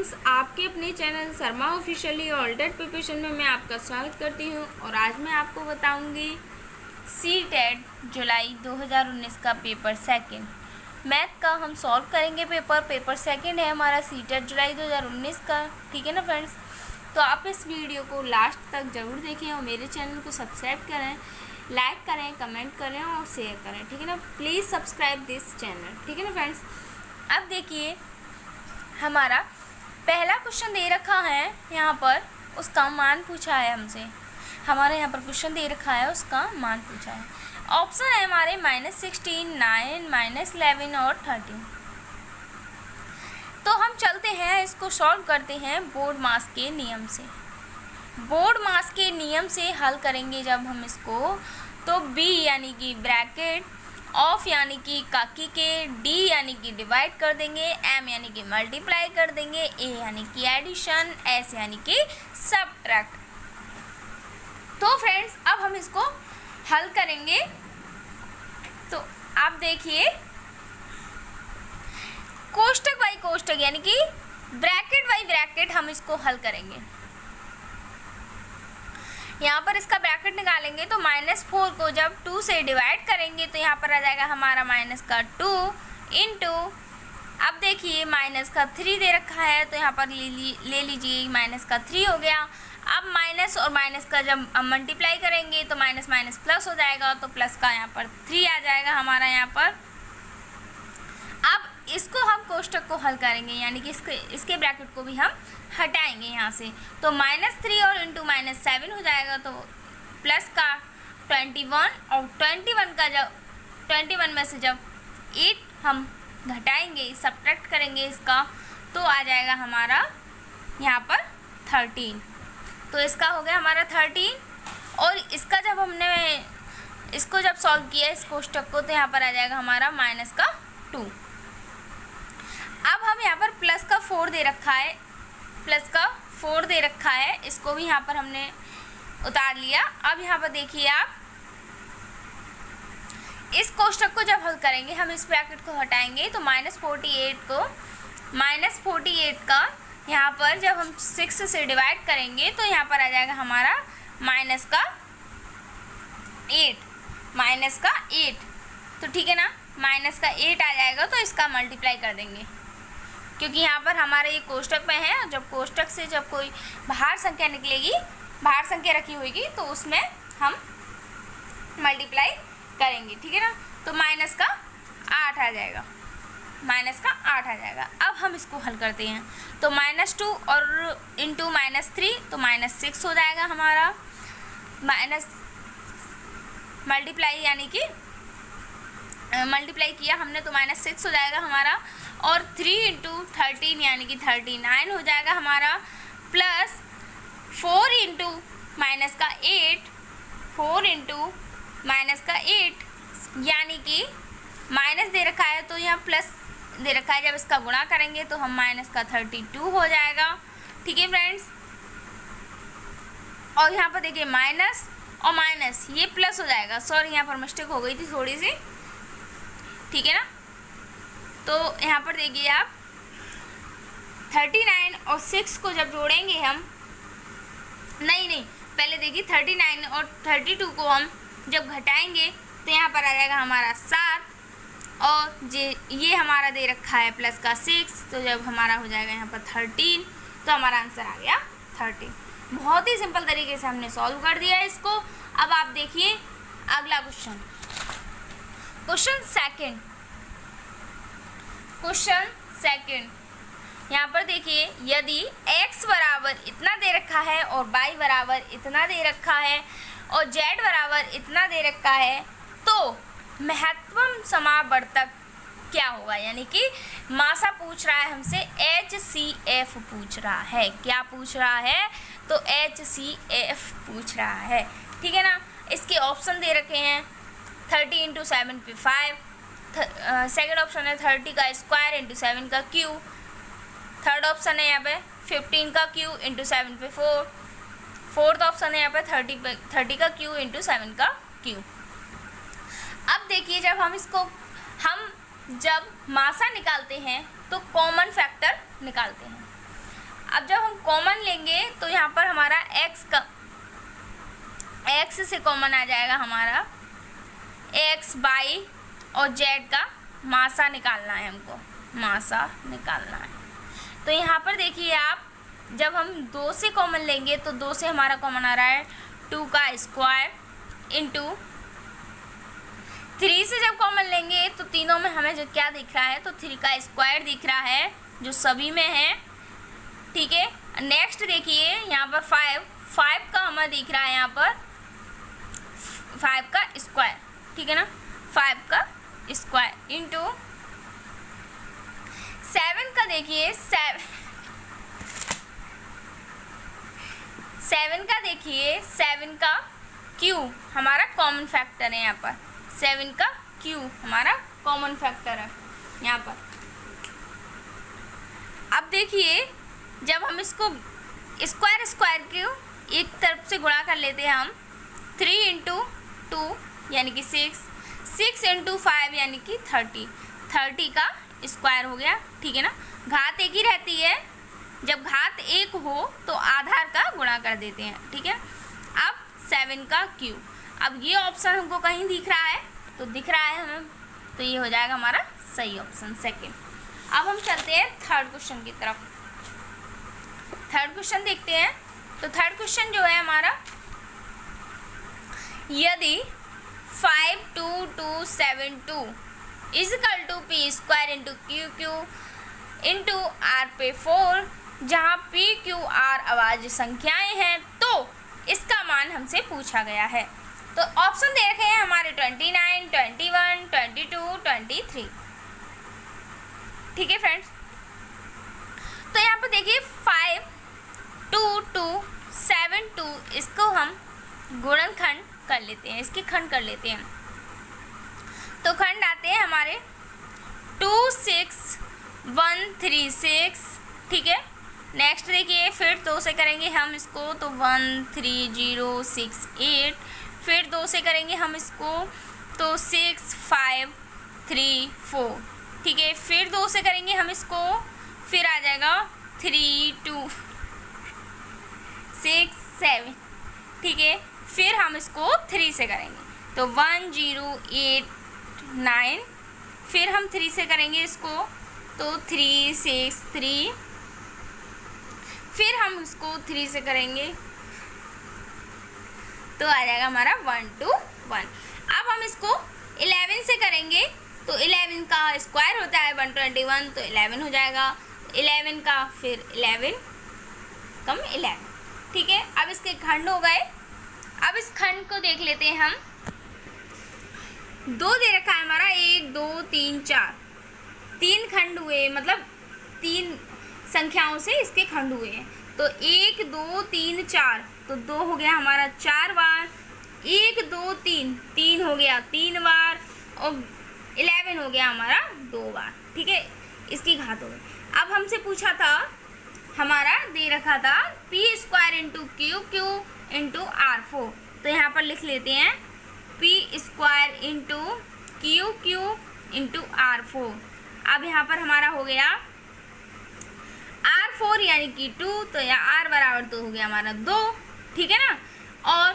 Friends, आपके अपने channel Sharma officially ऑल्टेड preparation में मैं आपका स्वागत करती हूं और आज मैं आपको बताऊंगी सी-टेट जुलाई 2019 का पेपर सेकंड मैथ का हम सॉल्व करेंगे। पेपर सेकंड है हमारा सी-टेट जुलाई 2019 का। ठीक है ना फ्रेंड्स, तो आप इस वीडियो को लास्ट तक ज़रूर देखें और मेरे चैनल को सब्सक्राइब करें, लाइक करें, कमेंट करें और शेयर करें। ठीक है ना, प्लीज़ सब्सक्राइब दिस चैनल। ठीक है ना फ्रेंड्स, अब देखिए हमारा पहला क्वेश्चन दे रखा है यहाँ पर, उसका मान पूछा है हमसे। हमारे यहाँ पर क्वेश्चन दे रखा है, उसका मान पूछा है। ऑप्शन है हमारे -16, 9, -11 और 13। तो हम चलते हैं, इसको सॉल्व करते हैं बोर्ड मास के नियम से। बोर्ड मास के नियम से हल करेंगे जब हम इसको, तो बी यानी कि ब्रैकेट, ऑफ यानी कि काकी के, डी यानी कि डिवाइड कर देंगे, एम यानी कि मल्टीप्लाई कर देंगे, ए यानी कि एडिशन, एस यानी कि सबट्रैक्ट। तो फ्रेंड्स अब हम इसको हल करेंगे। तो आप देखिए कोष्टक बाई कोष्टक यानी कि ब्रैकेट बाई ब्रैकेट हम इसको हल करेंगे। यहाँ पर इसका ब्रैकेट निकालेंगे तो -4 को जब 2 से डिवाइड करेंगे तो यहाँ पर आ जाएगा हमारा -2 इंटू, अब देखिए -3 दे रखा है तो यहाँ पर ले लीजिए -3 हो गया। अब माइनस और माइनस का जब मल्टीप्लाई करेंगे तो माइनस माइनस प्लस हो जाएगा, तो प्लस का यहाँ पर 3 आ जाएगा हमारा यहाँ पर। अब इसको हम कोष्टक को हल करेंगे यानी कि इसके ब्रैकेट को भी हम हटाएंगे यहाँ से, तो -3 और इंटू -7 हो जाएगा, तो प्लस का 21 और 21 का जब 21 में से जब 8 हम घटाएंगे, सब्ट्रैक्ट करेंगे इसका, तो आ जाएगा हमारा यहाँ पर 13। तो इसका हो गया हमारा 13 और इसका जब हमने इसको जब सॉल्व किया इस कोष्टक को, तो यहाँ पर आ जाएगा हमारा -2। अब हम यहाँ पर प्लस का 4 दे रखा है, इसको भी यहाँ पर हमने उतार लिया। अब यहाँ पर देखिए आप इस कोष्टक को जब हल करेंगे, हम इस ब्रैकेट को हटाएंगे तो -48 का यहाँ पर जब हम 6 से डिवाइड करेंगे तो यहाँ पर आ जाएगा हमारा -8। तो ठीक है ना, -8 आ जाएगा, तो इसका मल्टीप्लाई कर देंगे क्योंकि यहाँ पर हमारा ये कोष्टक में है। जब कोष्टक से जब कोई बाहर संख्या निकलेगी, बाहर संख्या रखी होगी, तो उसमें हम मल्टीप्लाई करेंगे। ठीक है ना, तो -8 आ जाएगा, अब हम इसको हल करते हैं तो -2 और इंटू -3 तो -6 हो जाएगा हमारा। मल्टीप्लाई यानी कि मल्टीप्लाई किया हमने तो -6 हो जाएगा हमारा, और 3 इंटू 13 यानी कि 39 हो जाएगा हमारा, प्लस 4 इंटू -8 यानी कि माइनस दे रखा है तो यहाँ प्लस दे रखा है, जब इसका गुणा करेंगे तो हम -32 हो जाएगा। ठीक है फ्रेंड्स, और यहाँ पर देखिए माइनस और माइनस ये प्लस हो जाएगा, सॉरी यहाँ पर मिस्टेक हो गई थी थोड़ी सी। ठीक है ना, तो यहाँ पर देखिए आप 39 और 6 को जब जोड़ेंगे हम, नहीं पहले देखिए 39 और 32 को हम जब घटाएंगे तो यहाँ पर आ जाएगा हमारा 7 और ये हमारा दे रखा है प्लस का 6, तो जब हमारा हो जाएगा यहाँ पर 13, तो हमारा आंसर आ गया 13। बहुत ही सिंपल तरीके से हमने सॉल्व कर दिया है इसको। अब आप देखिए अगला क्वेश्चन सेकंड। यहाँ पर देखिए यदि x बराबर इतना दे रखा है और y बराबर इतना दे रखा है और z बराबर इतना दे रखा है, तो महत्तम समावर्तक क्या होगा, यानी कि मासा पूछ रहा है हमसे, HCF पूछ रहा है। क्या पूछ रहा है, तो HCF पूछ रहा है। ठीक है ना, इसके ऑप्शन दे रखे हैं 30 इंटू 7 पे 5, सेकेंड ऑप्शन है 30 का स्क्वायर इंटू 7 का क्यूब, थर्ड ऑप्शन है यहाँ पे 15 का क्यूब इंटू 7 पे 4, फोर्थ ऑप्शन है यहाँ पे 30 का क्यूब इंटू 7 का क्यूब। अब देखिए जब मासा निकालते हैं तो कॉमन फैक्टर निकालते हैं। अब जब हम कॉमन लेंगे तो यहाँ पर हमारा एक्स से कॉमन आ जाएगा हमारा, एक्स, वाई और जेड का मासा निकालना है हमको, मासा निकालना है। तो यहाँ पर देखिए आप, जब हम 2 से कॉमन लेंगे तो 2 से हमारा कॉमन आ रहा है 2 का स्क्वायर इंटू 3 से जब कॉमन लेंगे तो तीनों में हमें जो क्या दिख रहा है, तो 3 का स्क्वायर दिख रहा है जो सभी में है, ठीक है। नेक्स्ट देखिए यहाँ पर 5 का हमें दिख रहा है यहाँ पर 5 का स्क्वायर, ठीक है ना, 5 का स्क्वायर इंटू 7 का देखिए 7 का क्यूब हमारा कॉमन फैक्टर है यहाँ पर, 7 का क्यूब हमारा कॉमन फैक्टर है यहाँ पर। अब देखिए जब हम इसको स्क्वायर को एक तरफ से गुणा कर लेते हैं हम, 3 इंटू 2 यानी कि 6 इंटू 5 यानी कि 30 का स्क्वायर हो गया, ठीक है ना। घात एक ही रहती है, जब घात एक हो तो आधार का गुणा कर देते हैं, ठीक है। अब 7 का क्यूब, अब ये ऑप्शन हमको कहीं दिख रहा है, तो दिख रहा है हमें, तो ये हो जाएगा हमारा सही ऑप्शन सेकंड। अब हम चलते हैं थर्ड क्वेश्चन की तरफ। थर्ड क्वेश्चन देखते हैं। तो थर्ड क्वेश्चन जो है हमारा, यदि 52272 is equal to P square into Q Q into R पे 4, जहाँ पी क्यू आर अभाज्य संख्याएं हैं, तो इसका मान हमसे पूछा गया है। तो ऑप्शन दे रखे हैं हमारे 29, 21, 22, 23, ठीक है फ्रेंड्स। तो यहाँ पर देखिए 52272, इसको हम गुणनखंड कर लेते हैं, इसके खंड कर लेते हैं। तो खंड आते हैं हमारे 26136, ठीक है। नेक्स्ट देखिए फिर 2 से करेंगे हम इसको, तो 13068, फिर 2 से करेंगे हम इसको तो 6534, ठीक है। फिर 2 से करेंगे हम इसको, फिर आ जाएगा 3267, ठीक है। फिर हम इसको 3 से करेंगे तो 1089, फिर हम 3 से करेंगे इसको तो 363, फिर हम इसको 3 से करेंगे तो आ जाएगा हमारा 121। अब हम इसको 11 से करेंगे तो 11 का स्क्वायर होता है 121, तो 11 हो जाएगा, 11 का फिर 11 कम 11, ठीक है। अब इसके खंड हो गए। अब इस खंड को देख लेते हैं हम। 2 दे रखा है हमारा, 1 2 3 4, 3 खंड हुए, मतलब 3 संख्याओं से इसके खंड हुए हैं। तो 1 2 3 4, तो 2 हो गया हमारा 4 बार, 1 2 3, 3 हो गया 3 बार, और 11 हो गया हमारा 2 बार, ठीक है। इसकी घात हो गई। अब हमसे पूछा था, हमारा दे रखा था P square into Q Q into R4, तो यहाँ पर लिख लेते हैं P square into Q Q into R4। अब यहाँ पर हमारा हो गया R4 यानी कि 2, तो यहाँ R बराबर 2 हो गया हमारा 2, ठीक है ना। और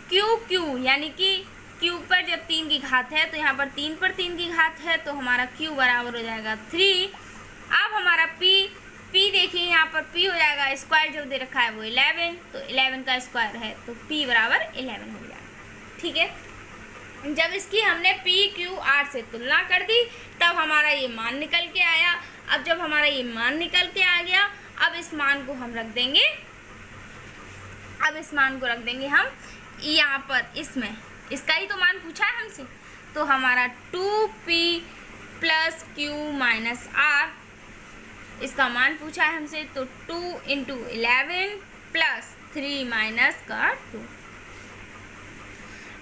क्यू क्यू यानी कि क्यू पर जब 3 की घात है तो यहाँ पर 3 पर 3 की घात है, तो हमारा क्यू बराबर हो जाएगा 3। अब हमारा पी देखिए यहाँ पर पी हो जाएगा, स्क्वायर जो दे रखा है वो 11, तो 11 का स्क्वायर है तो पी बराबर 11 हो जाएगा, ठीक है। जब इसकी हमने पी क्यू आर से तुलना कर दी तब हमारा ये मान निकल के आया। अब जब हमारा ये मान निकल के आ गया, अब इस मान को हम रख देंगे, हम यहाँ पर, इसमें इसका ही तो मान पूछा है हमसे, तो हमारा 2p plus Q minus are, इसका मान पूछा है हमसे, तो 2 इंटू 11 प्लस 3 माइनस का 2।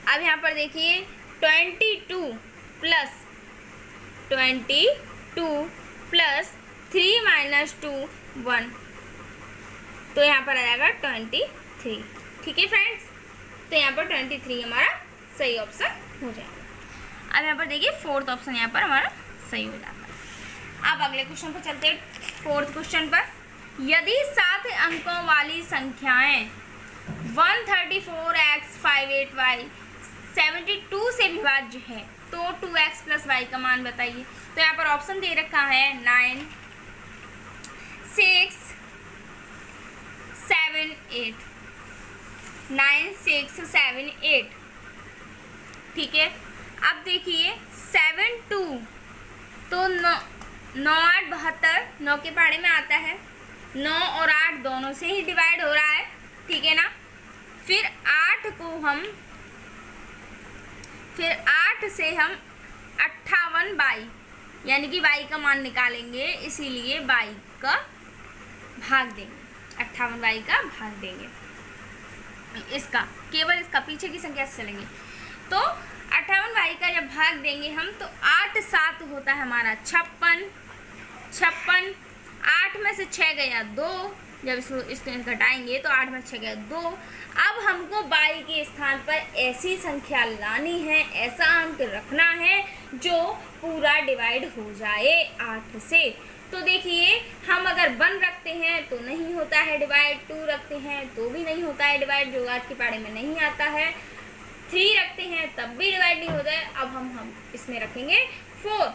अब यहाँ पर देखिए 22 प्लस 3 माइनस 2 1, तो यहाँ पर आ जाएगा 23, ठीक है फ्रेंड्स। तो यहाँ पर 23 हमारा सही ऑप्शन हो जाएगा। अब यहाँ पर देखिए 4th ऑप्शन यहाँ पर हमारा सही हो जाता है। अब अगले क्वेश्चन पर चलते हैं, 4th क्वेश्चन पर। यदि 7 अंकों वाली संख्याएं 134x 58y 72 से विभाज्य है तो 2x प्लस वाई का मान बताइए। तो यहाँ पर ऑप्शन दे रखा है 9 6 7 8 9 6 7 8। ठीक है, अब देखिए 7 2 तो 9 8 72 9 के पहाड़े में आता है। 9 और 8 दोनों से ही डिवाइड हो रहा है, ठीक है ना। फिर 8 से हम 58 बाई यानी कि बाई का मान निकालेंगे, इसीलिए बाई का भाग देंगे, 58 बाई का भाग देंगे। इसका केवल इसका पीछे की संख्या से चलेंगे तो 58 बाई का जब भाग देंगे हम तो 8 7 होता है हमारा 56। 8 में से 6 गया 2, जब इसको घटाएंगे तो 8 में 6 गया 2। अब हमको बाई के स्थान पर ऐसी संख्या लानी है, ऐसा अंक रखना है जो पूरा डिवाइड हो जाए 8 से। तो देखिए हम अगर 1 रखते हैं तो नहीं होता है डिवाइड, 2 रखते हैं तो भी नहीं होता है डिवाइड, जो 8 के पहाड़े में नहीं आता है। 3 रखते हैं तब भी डिवाइड नहीं होता है। अब हम इसमें रखेंगे 4,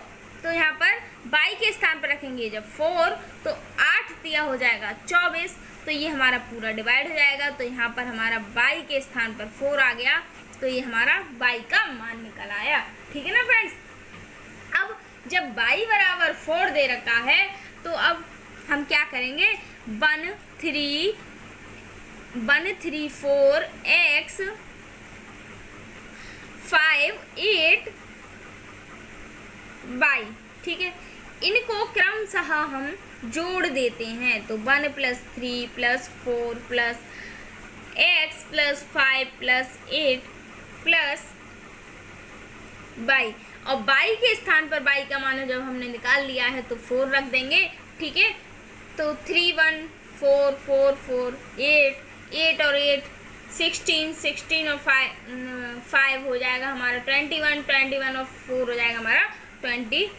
तो यहाँ पर बाई के स्थान पर रखेंगे जब 4 तो 8 दिया हो जाएगा 24, तो ये हमारा पूरा डिवाइड हो जाएगा। तो यहाँ पर हमारा बाई के स्थान पर 4 आ गया, तो ये हमारा बाई का मान निकल आया। ठीक है ना फ्रेंड्स। अब जब बाई बराबर 4 दे रखा है तो अब हम क्या करेंगे, 1 3 4 x 5 8 बाई, ठीक है, इनको क्रमशः हम जोड़ देते हैं। तो 1 + 3 + 4 + x + 5 + 8 + बाई, और बाई के स्थान पर बाई का मान जब हमने निकाल लिया है तो 4 रख देंगे। ठीक है, तो 3 1 4 4 4 8 और 8 16 और 5 हो जाएगा हमारा 21 और 4 हो जाएगा हमारा 25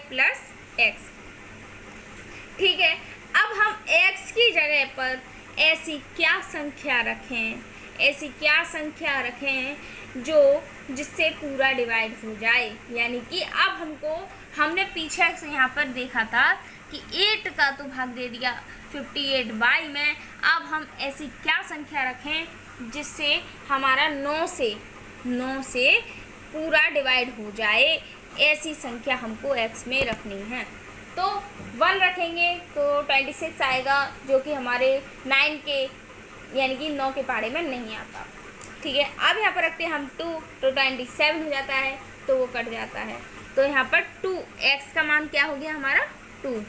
प्लस x। ठीक है, अब हम x की जगह पर ऐसी क्या संख्या रखें जो जिससे पूरा डिवाइड हो जाए। यानी कि अब हमने पीछे से यहाँ पर देखा था कि 8 का तो भाग दे दिया 58 बाई में। अब हम ऐसी क्या संख्या रखें जिससे हमारा 9 से पूरा डिवाइड हो जाए, ऐसी संख्या हमको x में रखनी है। तो 1 रखेंगे तो 26 आएगा, जो कि हमारे 9 के यानी कि 9 के पहाड़े में नहीं आता। ठीक है, अब यहाँ पर रखते हैं हम 2 तो 27 हो जाता है, तो वो कट जाता है। तो यहाँ पर 2x का मान क्या हो गया हमारा 2,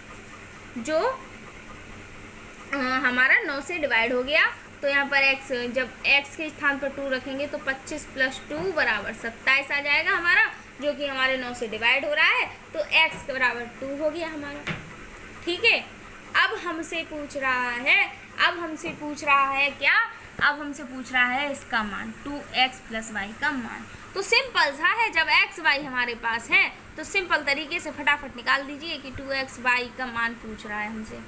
जो हमारा 9 से डिवाइड हो गया। तो यहाँ पर x, जब x के स्थान पर 2 रखेंगे तो 25 + 2 = 27 आ जाएगा हमारा, जो कि हमारे 9 से डिवाइड हो रहा है। तो x बराबर 2 हो गया हमारा। ठीक है, अब हमसे पूछ रहा है इसका मान 2x + y का मान। तो सिंपल सा है, जब x y हमारे पास है तो सिंपल तरीके से फटाफट निकाल दीजिए कि 2x y का मान पूछ रहा है हमसे।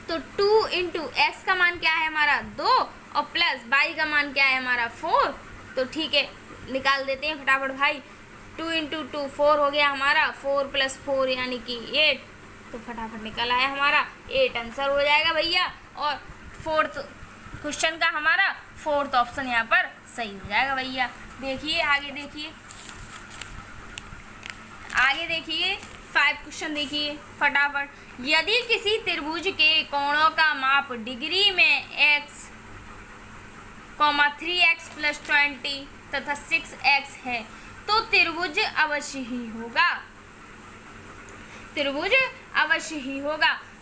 तो 2 × x का मान क्या है हमारा 2 और प्लस y का मान क्या है हमारा 4। तो ठीक है, निकाल देते हैं फटाफट भाई। 2 × 2 4 हो गया हमारा, 4 + 4 यानी कि 8। तो फटाफट निकल आया हमारा 8 आंसर हो जाएगा भैया। और 4th क्वेश्चन का हमारा 4th ऑप्शन यहाँ पर सही हो जाएगा भैया। देखिए आगे देखिए 5 क्वेश्चन देखिए फटाफट। यदि किसी त्रिभुज के कोणों का माप डिग्री में x, 3x + 20 तथा 6x है तो त्रिभुज अवश्य ही होगा।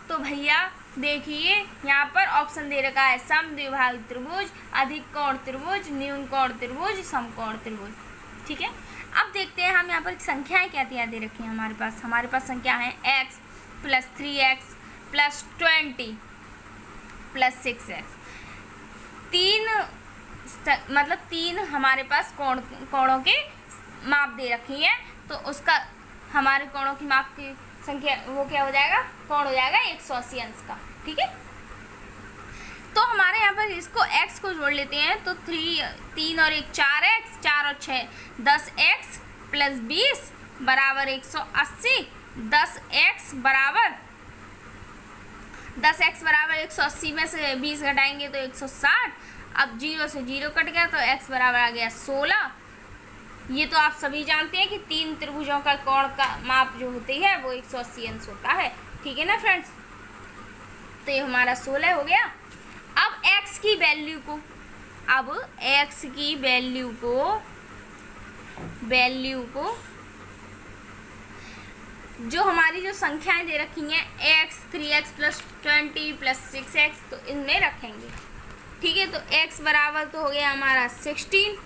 तो भैया देखिए यहाँ पर ऑप्शन दे रखा है समद्विबाहु त्रिभुज, अधिक कोण त्रिभुज, न्यून कोण त्रिभुज, समकोण त्रिभुज। ठीक है, अब देखते हैं हम यहाँ पर संख्याएं क्या दे रखी हैं हमारे पास संख्या है x + 3x + 20 + 6x। 3 हमारे पास कोणों के माप दे रखी है। तो उसका हमारे कोणों की माप की संख्या वो क्या हो जाएगा, कोण हो जाएगा 180 अंश का। ठीक है, तो हमारे यहाँ पर इसको x को जोड़ लेते हैं तो 3 और 1 4x, 4 और 6 10x प्लस 20 बराबर 180। 10x बराबर 180 में से 20 घटाएंगे तो 160। अब 0 से 0 कट गया तो x बराबर आ गया 16। ये तो आप सभी जानते हैं कि 3 त्रिभुजों का कोण का माप जो होती है वो 180 अंश होता है। ठीक है ना फ्रेंड्स, तो ये हमारा 16 हो गया। अब x की वैल्यू को जो हमारी जो संख्याएं दे रखी हैं x 3x plus 20 plus 6x, तो इनमें रखेंगे। ठीक है, तो x बराबर तो हो गया हमारा 16।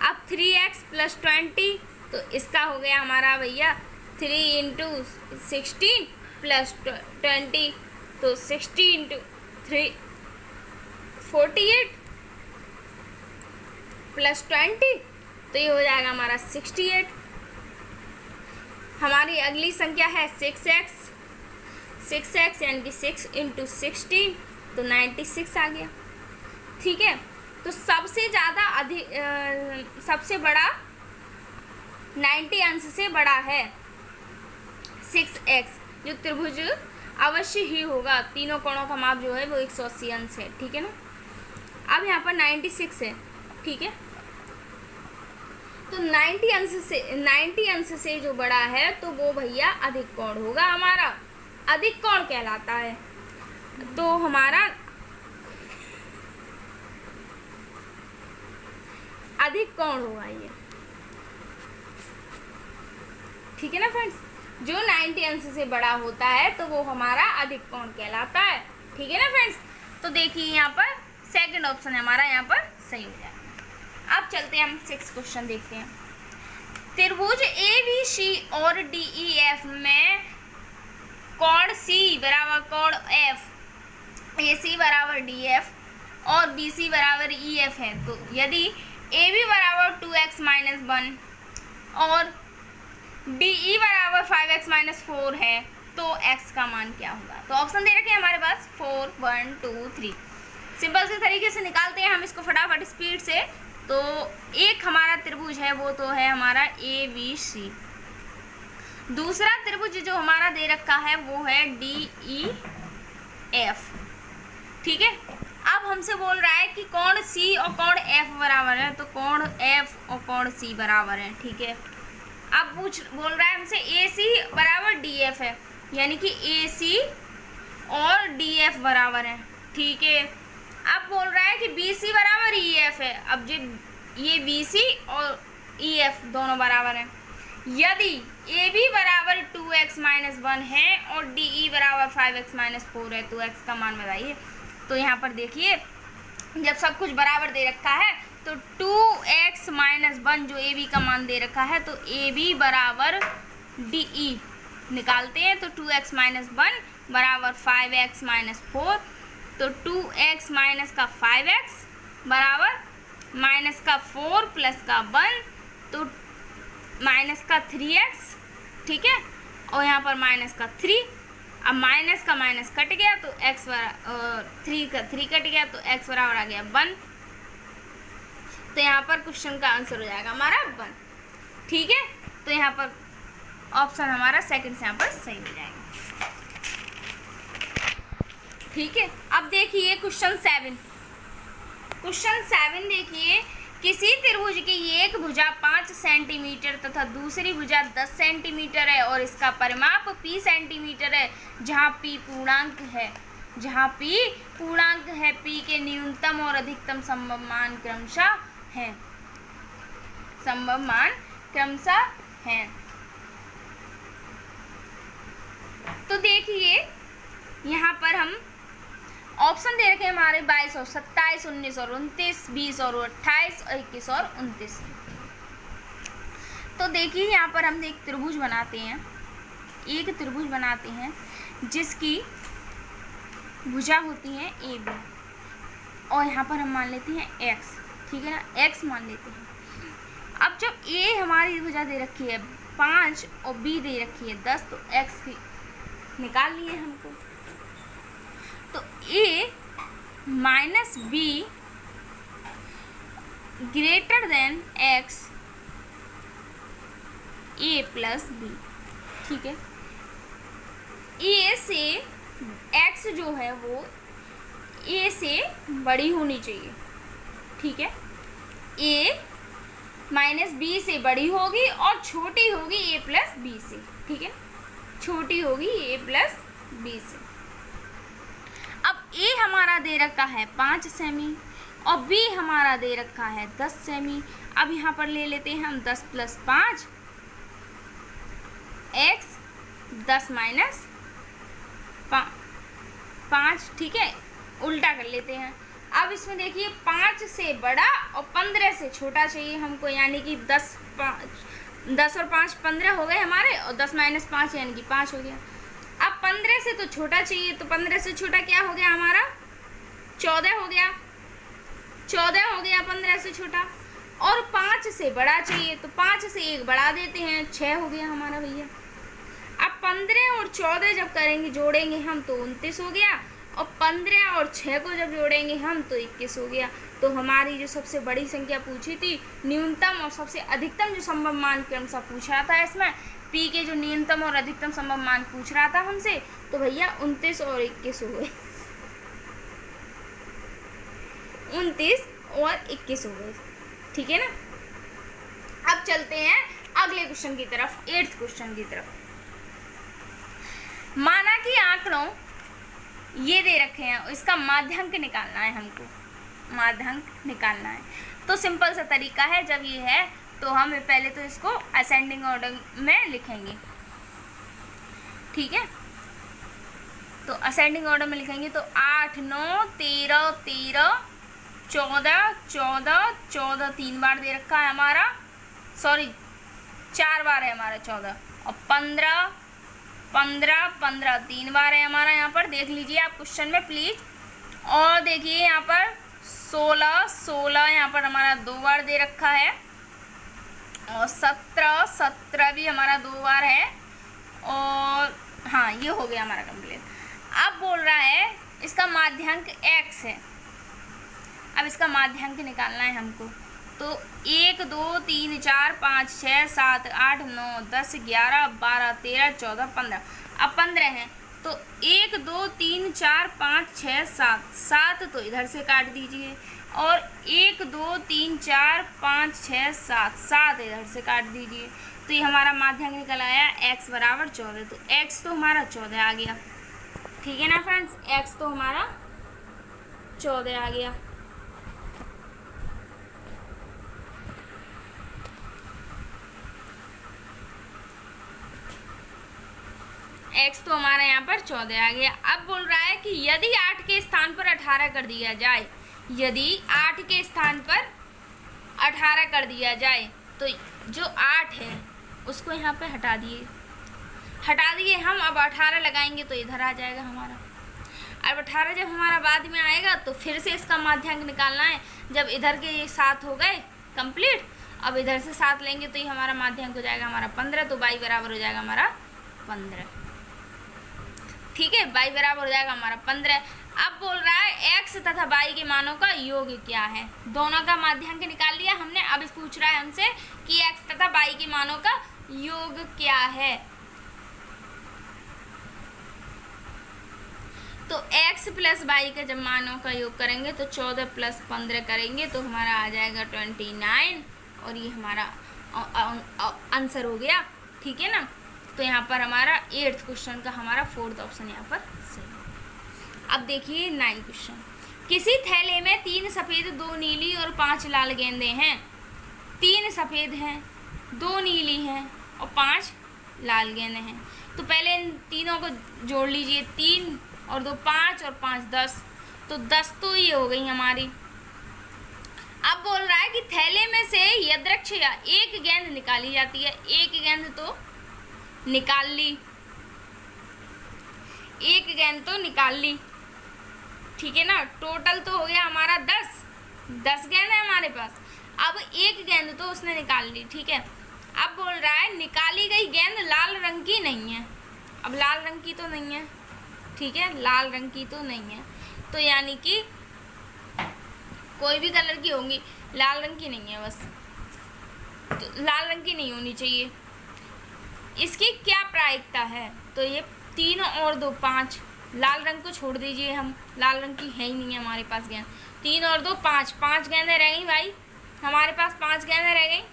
अब 3x प्लस 20 तो इसका हो गया हमारा भैया 3 इंटू 16 प्लस 20, तो 60 इंटू 3 48 प्लस 20, तो ये हो जाएगा हमारा 68। हमारी अगली संख्या है 6x यानी कि 6 इंटू 16, तो 96 आ गया। ठीक है, तो सबसे बड़ा 90 अंश से बड़ा है 6x, जो त्रिभुज अवश्य ही होगा। तीनों कोणों का माप जो है वो 180 अंश है। ठीक है ना, अब यहाँ पर 96 है। ठीक है, तो 90 अंश से जो बड़ा है तो वो भैया अधिक कोण होगा, हमारा अधिक कोण कहलाता है। तो हमारा अधिक कोण होगा ये। ठीक है ना फ्रेंड्स, जो 90 अंश से बड़ा होता है तो वो हमारा अधिक कोण कहलाता है। ठीक है ना फ्रेंड्स, तो देखिए यहाँ पर सेकंड ऑप्शन है हमारा यहाँ पर सही हो जाएगा। अब चलते हैं हम 6 क्वेश्चन देखते हैं। त्रिभुज ABC और DEF में कोण C बराबर कोण F, AC बराबर DF और BC बराबर EF है। तो यदि AB बराबर 2x माइनस 1 और DE बराबर 5x माइनस 4 है तो x का मान क्या होगा। तो ऑप्शन दे रखे हैं हमारे पास 4 1 2 3। सिंपल से तरीके से निकालते हैं हम इसको फटाफट स्पीड से। तो एक हमारा त्रिभुज है वो तो है हमारा ABC, दूसरा त्रिभुज जो हमारा दे रखा है वो है DEF। ठीक है, अब हमसे बोल रहा है कि कोण C और कोण F बराबर है, तो कोण F और कोण C बराबर है। ठीक है, अब बोल रहा है हमसे AC बराबर DF है, यानी कि AC और DF बराबर है। ठीक है, अब बोल रहा है कि BC बराबर EF है। अब जब ये BC और EF दोनों बराबर हैं, यदि AB बराबर 2x माइनस 1 है और DE बराबर 5x माइनस 4 है तो x का मान बताइए। तो यहाँ पर देखिए जब सब कुछ बराबर दे रखा है तो 2x माइनस 1 जो AB का मान दे रखा है तो AB बराबर DE निकालते हैं। तो 2x माइनस 1 बराबर 5x माइनस 4, तो 2x माइनस का 5x बराबर माइनस का 4 प्लस का 1, तो माइनस का 3x। ठीक है, और यहाँ पर माइनस का 3। अब माइनस का माइनस कट गया तो x बराबर 3 का 3 कट गया तो x बराबर आ गया 1। तो यहाँ पर क्वेश्चन का आंसर हो जाएगा हमारा 1। ठीक है, तो यहाँ पर ऑप्शन हमारा सेकंड से यहाँ पर सही हो जाएगा। ठीक है, अब देखिए क्वेश्चन 7। क्वेश्चन 7 देखिए, किसी त्रिभुज की एक भुजा 5 सेंटीमीटर तथा दूसरी भुजा 10 सेंटीमीटर है और इसका परिमाप p सेंटीमीटर है, जहाँ p पूर्णांक है। p के न्यूनतम और अधिकतम संभव मान क्रमशः हैं। तो देखिए यहाँ पर हम ऑप्शन दे रखे हैं हमारे 22 और 27, 19 और 29, 20 और 28, 21 और 29। तो देखिए यहाँ पर हम एक त्रिभुज बनाते हैं जिसकी भुजा होती है AB और यहाँ पर हम मान लेते हैं x। ठीक है ना, x मान लेते हैं। अब जब A हमारी भुजा दे रखी है 5 और b दे रखी है 10, तो x की निकाल लिए हमको। तो a minus b greater than x a plus b, ठीक है। a से x जो है वो a से बड़ी होनी चाहिए, ठीक है। a माइनस b से बड़ी होगी और छोटी होगी a प्लस b से, ठीक है, छोटी होगी a प्लस b से। अब a हमारा दे रखा है 5 सेमी और b हमारा दे रखा है 10 सेमी। अब यहाँ पर ले लेते हैं हम 10 प्लस 5 x, 10 माइनस 5, ठीक है, उल्टा कर लेते हैं। अब इसमें देखिए 5 से बड़ा और 15 से छोटा चाहिए हमको, यानी कि 10 और 5 15 हो गए हमारे, और 10 माइनस 5 यानी कि 5 हो गया। अब 15 से तो छोटा चाहिए, तो 15 से छोटा क्या हो गया हमारा, 14 हो गया, 14 हो गया 15 से छोटा। और 5 से बड़ा चाहिए, तो 5 से 1 बढ़ा देते हैं, 6 हो गया हमारा भैया। अब 15 और 14 जब करेंगे जोड़ेंगे हम तो 29 हो गया, और 15 और 6 को जब जोड़ेंगे हम तो 21 हो गया। तो हमारी जो सबसे बड़ी संख्या पूछी थी, न्यूनतम और सबसे अधिकतम जो संभव मान क्रम सा पूछ रहा था, इसमें p के जो न्यूनतम और अधिकतम संभव मान पूछ रहा था हमसे, तो भैया 29 और 21 हो गए, 29 और 21 हो गए, ठीक है ना। अब चलते हैं अगले क्वेश्चन की तरफ, 8th क्वेश्चन की तरफ। माना कि आंकड़ों ये दे रखे हैं, इसका माध्यांक निकालना है हमको, माध्यांक निकालना है। तो सिंपल सा तरीका है, जब ये है तो हम पहले तो इसको असेंडिंग ऑर्डर में लिखेंगे, ठीक है। तो असेंडिंग ऑर्डर में लिखेंगे तो 8 9 13 13 14 14 14 3 बार दे रखा है हमारा, सॉरी 4 बार है हमारा 14, और 15 15 15 3 बार है हमारा। यहाँ पर देख लीजिए आप क्वेश्चन में प्लीज, और देखिए यहाँ पर 16 16 यहाँ पर हमारा 2 बार दे रखा है, और 17 17 भी हमारा 2 बार है, और हाँ ये हो गया हमारा कंप्लीट। अब बोल रहा है इसका माध्यांक x है, अब इसका माध्यांक निकालना है हमको। तो 1 2 3 4 5 6 7 8 9 10 11 12 13 14 15, अब 15 हैं, तो 1 2 3 4 5 6 7 7 तो इधर से काट दीजिए, और 1 2 3 4 5 6 7 7 इधर से काट दीजिए। तो ये हमारा माध्यांक निकल आया x बराबर 14। तो x तो हमारा 14 आ गया, ठीक है ना फ्रेंड्स, x तो हमारा 14 आ गया। x तो हमारा यहाँ पर 14 आ गया। अब बोल रहा है कि यदि 8 के स्थान पर 18 कर दिया जाए, यदि 8 के स्थान पर 18 कर दिया जाए, तो जो 8 है उसको यहाँ पे हटा दिए हम। अब 18 लगाएंगे तो इधर आ जाएगा हमारा। अब 18 जब हमारा बाद में आएगा तो फिर से इसका माध्यांक निकालना है। जब इधर के ये 7 हो गए कंप्लीट, अब इधर से 7 लेंगे तो ये हमारा माध्यांक हो जाएगा हमारा 15। तो y बराबर हो जाएगा हमारा 15, ठीक है, y बराबर हो जाएगा हमारा 15। अब बोल रहा है x तथा y के मानों का योग क्या है। दोनों का माध्यांक निकाल लिया हमने, अब इस पूछ रहा है हमसे कि x तथा y के मानों का योग क्या है। तो x प्लस y का जब मानों का योग करेंगे तो 14 प्लस 15 करेंगे तो हमारा आ जाएगा 29, और ये हमारा आंसर हो गया, ठीक है ना। तो यहाँ पर हमारा 8th क्वेश्चन का हमारा 4th ऑप्शन यहाँ पर सही। अब देखिए 9th क्वेश्चन। किसी थैले में 3 सफ़ेद 2 नीली और 5 लाल गेंदें हैं। 3 सफ़ेद हैं, 2 नीली हैं और 5 लाल गेंदें हैं। तो पहले इन तीनों को जोड़ लीजिए, 3 और 2 5 और 5 10, तो 10 तो ये हो गई हमारी। अब बोल रहा है कि थैले में से यदृच्छया एक गेंद निकाली जाती है। एक गेंद तो निकाल ली, एक गेंद तो निकाल ली, ठीक है ना। टोटल तो हो गया हमारा 10 गेंद है हमारे पास। अब एक गेंद तो उसने निकाल ली, ठीक है। अब बोल रहा है निकाली गई गेंद लाल रंग की नहीं है। अब लाल रंग की तो नहीं है, ठीक है, लाल रंग की तो नहीं है, तो यानी कि कोई भी कलर की होंगी, लाल रंग की नहीं है बस, तो लाल रंग की नहीं होनी चाहिए। इसकी क्या प्रायिकता है, तो ये 3 और 2 5, लाल रंग को छोड़ दीजिए, हम लाल रंग की है ही नहीं है हमारे पास गेंद। 3 और 2 5, 5 गेंदें रह गई भाई, हमारे पास 5 गेंदें रह गई।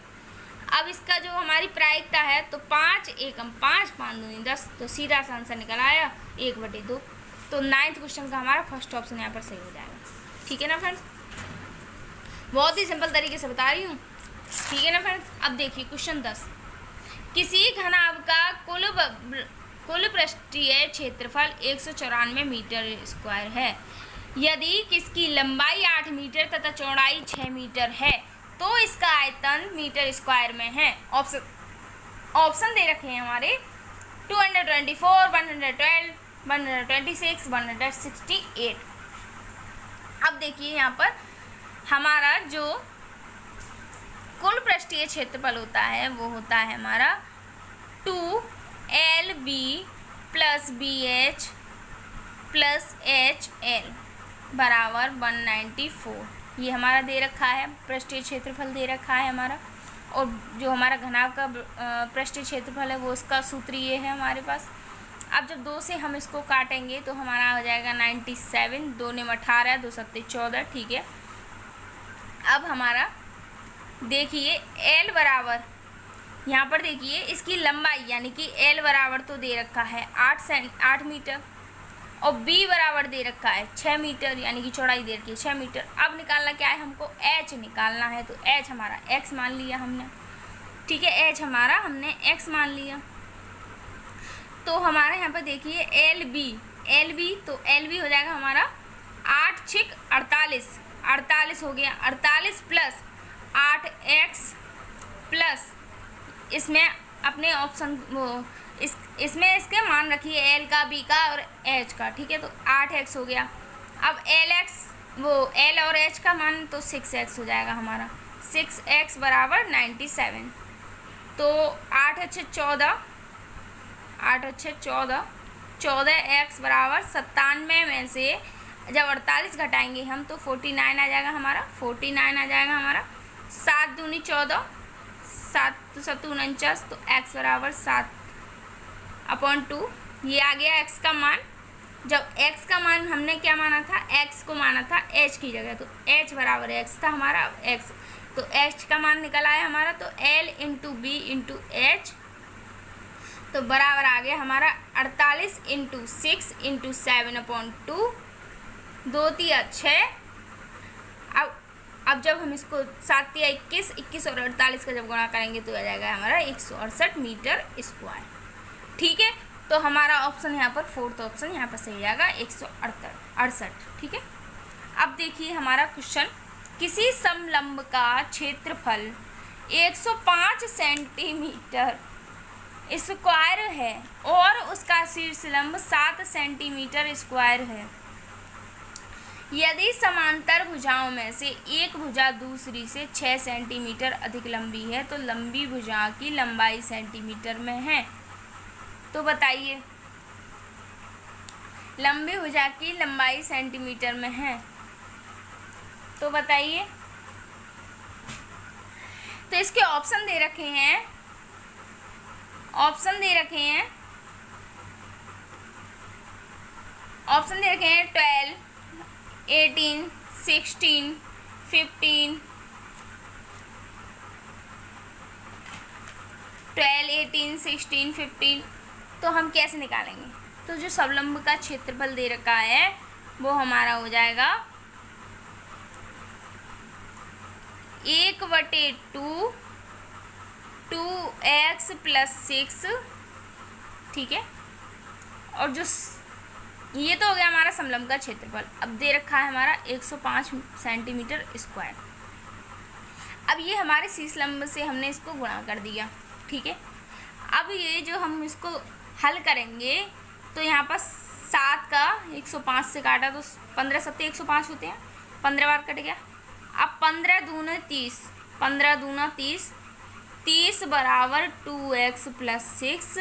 अब इसका जो हमारी प्रायिकता है तो 5 एकम 5, 5 दूनी 10, तो सीधा सा आंसर निकल आया 1/2। तो 9th क्वेश्चन का हमारा फर्स्ट ऑप्शन यहाँ पर सही हो जाएगा। ठीक है ना फ्रेंड्स, बहुत ही सिंपल तरीके से बता रही हूँ, ठीक है ना फ्रेंड्स। अब देखिए क्वेश्चन 10, किसी घनाभ का कुल पृष्ठीय क्षेत्रफल 194 मीटर स्क्वायर है। यदि किसकी लंबाई 8 मीटर तथा चौड़ाई 6 मीटर है तो इसका आयतन मीटर स्क्वायर में है। ऑप्शन दे रखे हैं हमारे 224, 112, 126, 168। अब देखिए यहाँ पर हमारा जो कुल पृष्ठीय क्षेत्रफल होता है वो होता है हमारा 2LB + BH + HL बराबर 194। ये हमारा दे रखा है, पृष्ठीय क्षेत्रफल दे रखा है हमारा। और जो हमारा घनाभ का पृष्ठीय क्षेत्रफल है वो उसका सूत्र ये है हमारे पास। अब जब 2 से हम इसको काटेंगे तो हमारा हो जाएगा 97, 2 ने 18, 2 सत्ते 14, ठीक है। अब हमारा देखिए L बराबर, यहाँ पर देखिए इसकी लंबाई यानी कि L बराबर तो दे रखा है 8 मीटर, और B बराबर दे रखा है 6 मीटर, यानी कि चौड़ाई दे रखी है 6 मीटर। अब निकालना क्या है, हमको H निकालना है, तो H हमारा X मान लिया हमने, ठीक है, H हमारा हमने X मान लिया। तो हमारे यहाँ पर देखिए LB, तो LB हो जाएगा हमारा 8 × 6 = 48 हो गया, 48 + 8x प्लस इसमें अपने ऑप्शन वो इसमें इसके मान रखिए L का, B का और H का, ठीक है, तो 8x हो गया। अब L और H का मान तो 6x हो जाएगा हमारा, 6x बराबर 97। तो 8 × 6 = 14, 8 × 6 = 14, 14x बराबर 97 में से जब 48 घटाएंगे हम तो 49 आ जाएगा हमारा, 49 आ जाएगा हमारा। 7 दूनी 14, 7 × 7 = 49, तो x बराबर 7/2। ये आ गया x का मान। जब x का मान हमने क्या माना था, x को माना था h की जगह, तो h बराबर x था हमारा, x, तो h का मान निकल आया हमारा, तो L × B × H, तो बराबर आ गया हमारा 48 × 6 × 7/2, 2 × 3 = 6। अब जब हम इसको 7 × 3 = 21 और 48 का जब गुणा करेंगे तो आ जाएगा हमारा 168 मीटर स्क्वायर, ठीक है। तो हमारा ऑप्शन यहाँ पर 4th ऑप्शन यहाँ पर सही जाएगा 168, ठीक है। अब देखिए हमारा क्वेश्चन, किसी समलंब का क्षेत्रफल 105 सेंटीमीटर स्क्वायर है और उसका शीर्ष लंब 7 सेंटीमीटर स्क्वायर है। यदि समांतर भुजाओं में से एक भुजा दूसरी से 6 सेंटीमीटर अधिक लंबी है तो लंबी भुजा की लंबाई सेंटीमीटर में है। तो बताइए, लंबी भुजा की लंबाई सेंटीमीटर में है, तो बताइए। तो इसके ऑप्शन दे रखे हैं, 12, 18, 16, 15, 12, 18, 16, 15। तो हम कैसे निकालेंगे, तो जो समलंब का क्षेत्रफल दे रखा है वो हमारा हो जाएगा 1/2 2x + 6, ठीक है। और जो ये तो हो गया हमारा समलंब का क्षेत्रफल। अब दे रखा है हमारा 105 सेंटीमीटर स्क्वायर। अब ये हमारे शीर्षलंब से हमने इसको गुणा कर दिया, ठीक है। अब ये जो हम इसको हल करेंगे तो यहाँ पर 7 का 105 से काटा तो 15 × 7 = 105 होते हैं, 15 बार कट गया। अब 15 दूना 30, 15 दूना 30, 30 बराबर 2x प्लस 6।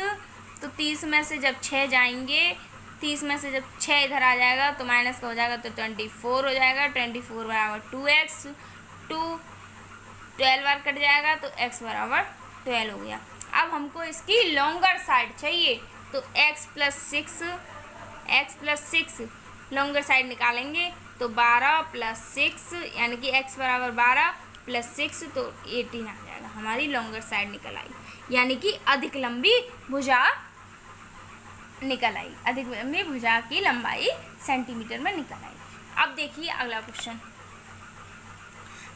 तो 30 में से जब 6 जाएंगे, 30 में से जब 6 इधर आ जाएगा तो माइनस का हो जाएगा, तो 24 हो जाएगा। 24 बराबर 2x, 12 बार कट जाएगा तो x बराबर 12 हो गया। अब हमको इसकी लॉन्गर साइड चाहिए, तो x प्लस 6 लॉन्गर साइड निकालेंगे तो 12 प्लस 6 यानी कि x बराबर 12 प्लस 6 तो 18 आ जाएगा। हमारी लॉन्गर साइड निकल आई, यानी कि अधिक लंबी भुजा निकल आई। अधिक लंबी भुजा की लंबाई सेंटीमीटर में निकल आई। अब देखिए अगला क्वेश्चन,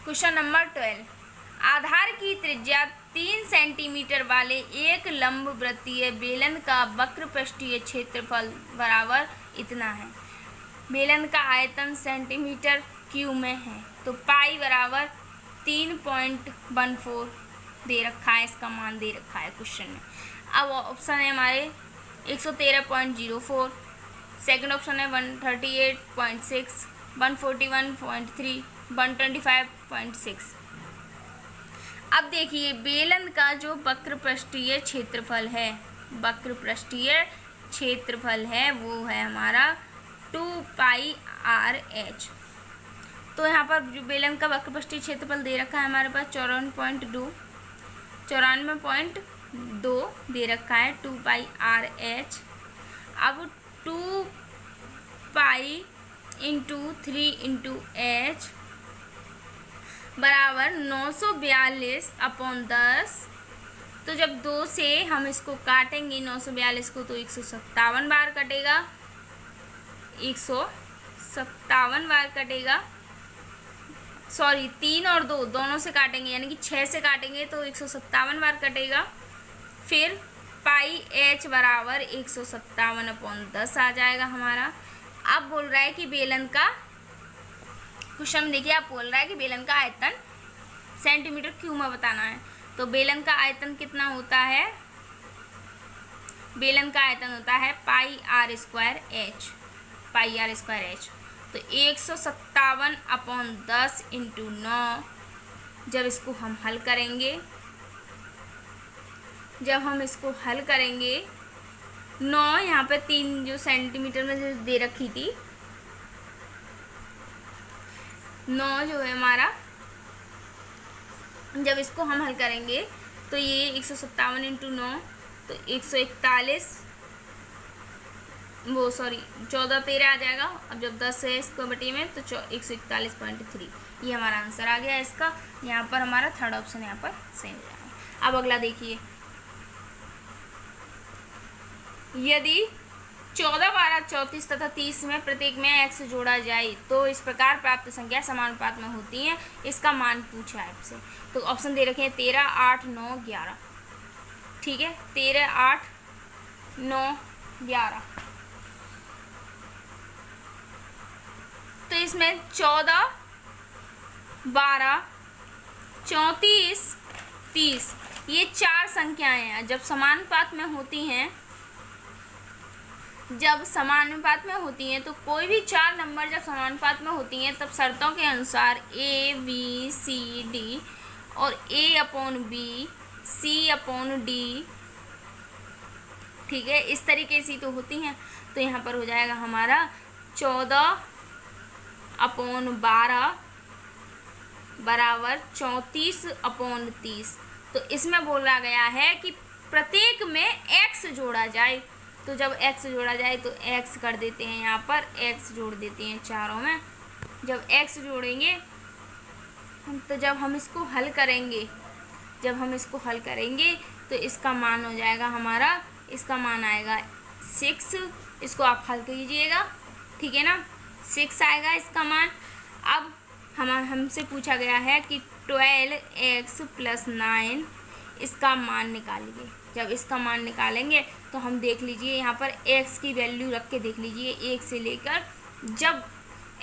क्वेश्चन नंबर 12। आधार की त्रिज्या 3 सेंटीमीटर वाले एक लंबवृत्तीय बेलन का वक्र पृष्ठीय क्षेत्रफल बराबर इतना है। बेलन का आयतन सेंटीमीटर क्यूब में है, तो पाई बराबर 3.14 दे रखा है, इसका मान दे रखा है क्वेश्चन में। अब ऑप्शन है हमारे 113.04, सेकंड ऑप्शन है 138.6, 141.3, 125.6। अब देखिए बेलन का जो वक्र पृष्ठीय क्षेत्रफल है, वक्र पृष्ठीय क्षेत्रफल है वो है हमारा 2πr/h। तो यहाँ पर जो बेलन का वक्र पृष्ठीय क्षेत्रफल दे रखा है हमारे पास 94.2 दे रखा है 2πr/h। अब 2π इंटू 3 इंटू h बराबर 942/10। तो जब 2 से हम इसको काटेंगे 942 को तो 157 बार कटेगा, 157 बार कटेगा। सॉरी 3 और 2 दोनों से काटेंगे, यानी कि 6 से काटेंगे तो 157 बार कटेगा। फिर पाई h बराबर 157/10 आ जाएगा हमारा। अब बोल रहा है कि बेलन का, क्वेश्चन में देखिए आप बोल रहा है कि बेलन का आयतन सेंटीमीटर क्यूब में बताना है। तो बेलन का आयतन कितना होता है, बेलन का आयतन होता है πr² h। तो 157/10 इंटू 9, जब इसको हम हल करेंगे, जब हम इसको हल करेंगे 9 यहाँ पे 3 जो सेंटीमीटर में जो दे रखी थी, 9 जो है हमारा, जब इसको हम हल करेंगे तो ये 157 इंटू 9 तो 141, वो सॉरी 14 13 आ जाएगा। अब जब 10 है इसको बटी में तो 141.3, ये हमारा आंसर आ गया इसका। यहाँ पर हमारा थर्ड ऑप्शन यहाँ पर सही हो जाएगा। अब अगला देखिए, यदि 14, 12, 34 तथा 30 में प्रत्येक में x जोड़ा जाए तो इस प्रकार प्राप्त संख्या समानुपात में होती हैं, इसका मान पूछा है आपसे। तो ऑप्शन दे रखे हैं 13, 8, 9, 11। ठीक है, 13, 8, 9, 11। तो इसमें 14, 12, 34, 30 ये 4 संख्याएं हैं। जब समानुपात में होती हैं, जब समानुपात में होती हैं तो कोई भी 4 नंबर जब समानुपात में होती हैं तब शर्तों के अनुसार A, B, C, D और A/B, C/D, ठीक है, इस तरीके से तो होती हैं। तो यहाँ पर हो जाएगा हमारा 14/12 बराबर 34/30। तो इसमें बोला गया है कि प्रत्येक में x जोड़ा जाए। तो जब x जोड़ा जाए तो x कर देते हैं, यहाँ पर x जोड़ देते हैं चारों में। जब x जोड़ेंगे तो जब हम इसको हल करेंगे, तो इसका मान हो जाएगा हमारा, इसका मान आएगा 6। इसको आप हल कीजिएगा, ठीक है ना, 6 आएगा इसका मान। अब हमसे पूछा गया है कि 12x + 9 इसका मान निकालिए। जब इसका मान निकालेंगे तो हम देख लीजिए यहाँ पर x की वैल्यू रख के देख लीजिए, 1 से लेकर जब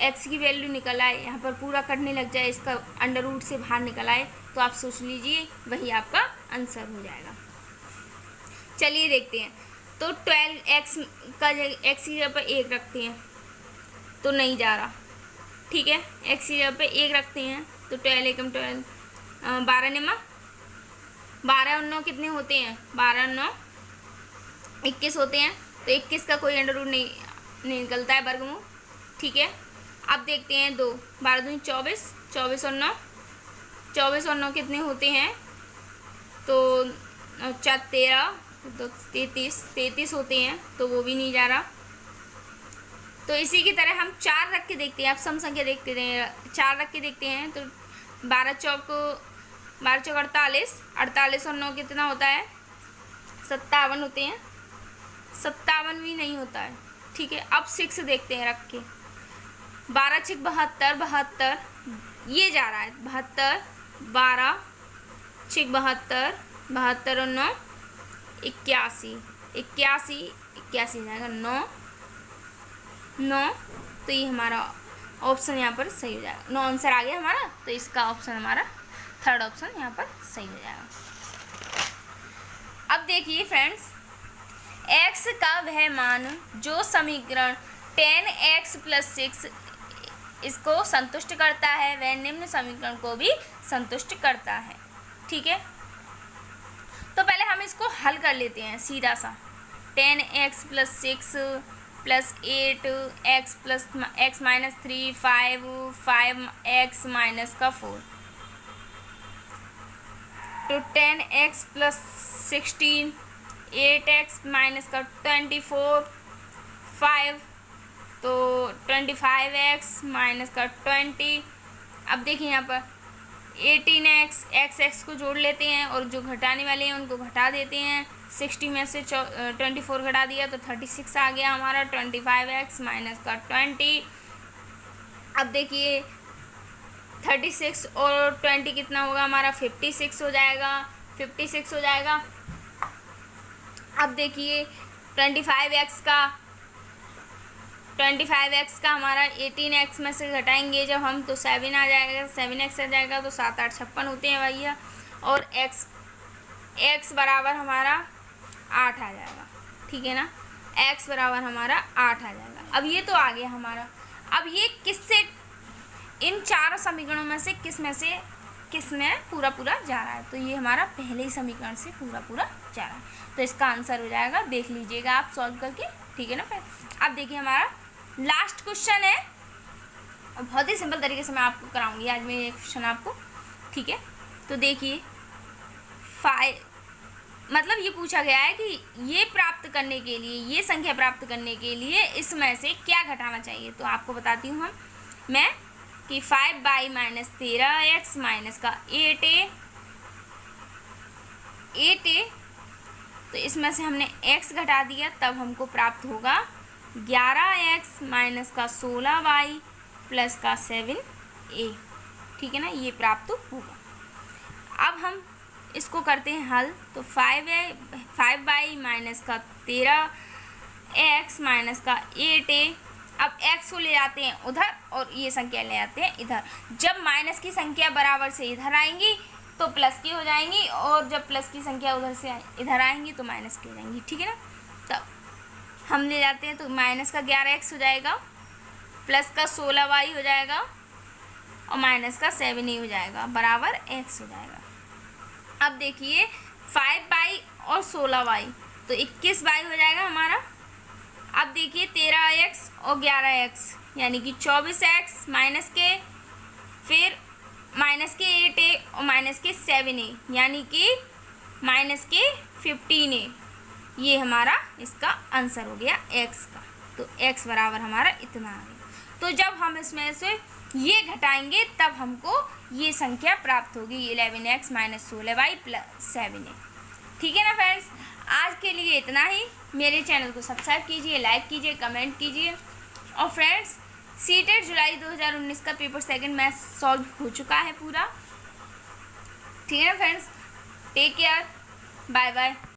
x की वैल्यू निकल आए, यहाँ पर पूरा कटने लग जाए, इसका अंडर रूट से बाहर निकल आए, तो आप सोच लीजिए वही आपका आंसर हो जाएगा। चलिए देखते हैं। तो 12x का x की जगह पर 1 रखते हैं तो नहीं जा रहा, ठीक है, x की जगह पर 1 रखते हैं तो 12 एकम 12, 12 निमा 12 और 9 कितने होते हैं, 12 और 9 21 होते हैं। तो 21 का कोई अंडर रूट नहीं निकलता है वर्गमूल, ठीक है। अब देखते हैं 2, 12 दूनी 24, 24 और 9, 24 और 9 कितने होते हैं, तो 4 13, तो 33 होते हैं, तो वो भी नहीं जा रहा। तो इसी की तरह हम 4 रख के देखते हैं, आप सम संख्या देखते हैं, 4 रख के देखते हैं। तो 12 चौक 48, 48 और 9 कितना होता है, 57 होते हैं, 57 भी नहीं होता है, ठीक है। अब 6 देखते हैं रख के, 12 6 72, 72 ये जा रहा है, 72, 12 6 72, 72 और 9 81, 81 जाएगा, 9, तो ये हमारा ऑप्शन यहाँ पर सही हो जाएगा। 9 आंसर आ गया हमारा, तो इसका ऑप्शन हमारा थर्ड ऑप्शन यहाँ पर सही हो जाएगा। अब देखिए फ्रेंड्स, x का वह मान जो समीकरण 10x + 6 इसको संतुष्ट करता है वह निम्न समीकरण को भी संतुष्ट करता है, ठीक है। तो पहले हम इसको हल कर लेते हैं सीधा सा। 10x + 6 + 8x + x - 3 5x - 4, तो 10x + 16 8x - 24 5, तो 25x - 20। अब देखिए यहाँ पर 18x x को जोड़ लेते हैं और जो घटाने वाले हैं उनको घटा देते हैं। 60 में से 24 घटा दिया तो 36 आ गया हमारा, 25x - 20। अब देखिए 36 और 20 कितना होगा हमारा, 56 हो जाएगा, 56 हो जाएगा। अब देखिए 25x का हमारा 18x में से घटाएंगे जब हम, तो 7 आ जाएगा, 7x आ जाएगा, तो 7 8 56 होते हैं भैया। और x बराबर हमारा 8 आ जाएगा, ठीक है ना, x बराबर हमारा 8 आ जाएगा। अब ये तो आ गया हमारा। अब ये किससे, इन चारों समीकरणों में से किस में पूरा जा रहा है, तो ये हमारा पहले ही समीकरण से पूरा जा रहा है, तो इसका आंसर हो जाएगा, देख लीजिएगा आप सॉल्व करके, ठीक है ना। फिर अब देखिए हमारा लास्ट क्वेश्चन है, और बहुत ही सिंपल तरीके से मैं आपको कराऊंगी आज मैं ये क्वेश्चन आपको, ठीक है। तो देखिए 5, मतलब ये पूछा गया है कि ये प्राप्त करने के लिए, ये संख्या प्राप्त करने के लिए इसमें से क्या घटाना चाहिए। तो आपको बताती हूँ मैं कि 5y - 13x - 8a, तो इसमें से हमने x घटा दिया, तब हमको प्राप्त होगा 11x - 16y + 7a, ठीक है ना, ये प्राप्त होगा। अब हम इसको करते हैं हल, तो 5y - 13x - 8a, अब x को ले जाते हैं उधर और ये संख्या ले जाते हैं इधर। जब माइनस की संख्या बराबर से इधर आएंगी तो प्लस की हो जाएंगी, और जब प्लस की संख्या उधर से इधर आएंगी तो माइनस की हो जाएंगी, ठीक है ना। तब हम ले जाते हैं, तो माइनस का 11x हो जाएगा, प्लस का 16y हो जाएगा, और माइनस का 7a हो जाएगा, बराबर x हो जाएगा। अब देखिए 5y और 16y, तो 21y हो जाएगा हमारा। अब देखिए 13x और 11x, यानी कि 24x माइनस के, फिर माइनस के 8a और माइनस के 7a, यानी कि माइनस के 15a, ये हमारा इसका आंसर हो गया x का। तो x बराबर हमारा इतना आ गया। तो जब हम इसमें से ये घटाएंगे तब हमको ये संख्या प्राप्त होगी, 11x - 16y + 7a, ठीक है ना फ्रेंड्स। आज के लिए इतना ही। मेरे चैनल को सब्सक्राइब कीजिए, लाइक कीजिए, कमेंट कीजिए। और फ्रेंड्स, सीटेट जुलाई 2019 का पेपर 2 मैथ सॉल्व हो चुका है पूरा, ठीक है ना friends. Take care, bye bye.